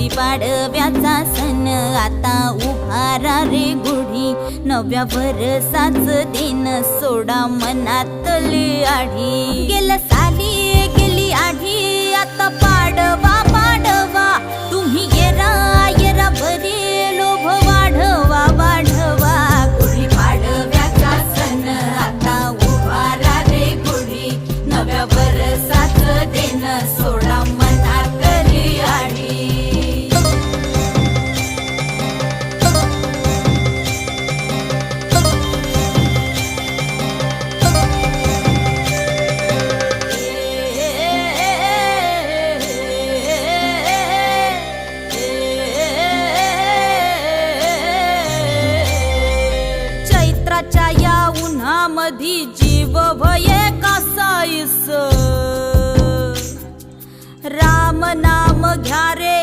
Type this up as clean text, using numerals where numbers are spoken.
गुढीपाडव्याचा सण आता उभारा रे गुढी, नव्या वर्षाच दिन सोडा मनातली आढी। गेल्या साली गेली आढी, आता पाडवा पाडवा, तुम्ही येरा येरा बरी लोभ वाढवा वाढवा। गुढीपाडव्याचा सण आता उभारा रे गुढी, नव्या वर्षाच दिन सोडा मनातली आढी। चैत्राच्या या उन्हामधी जीव भये कासाईस, राम नाम घ्या रे।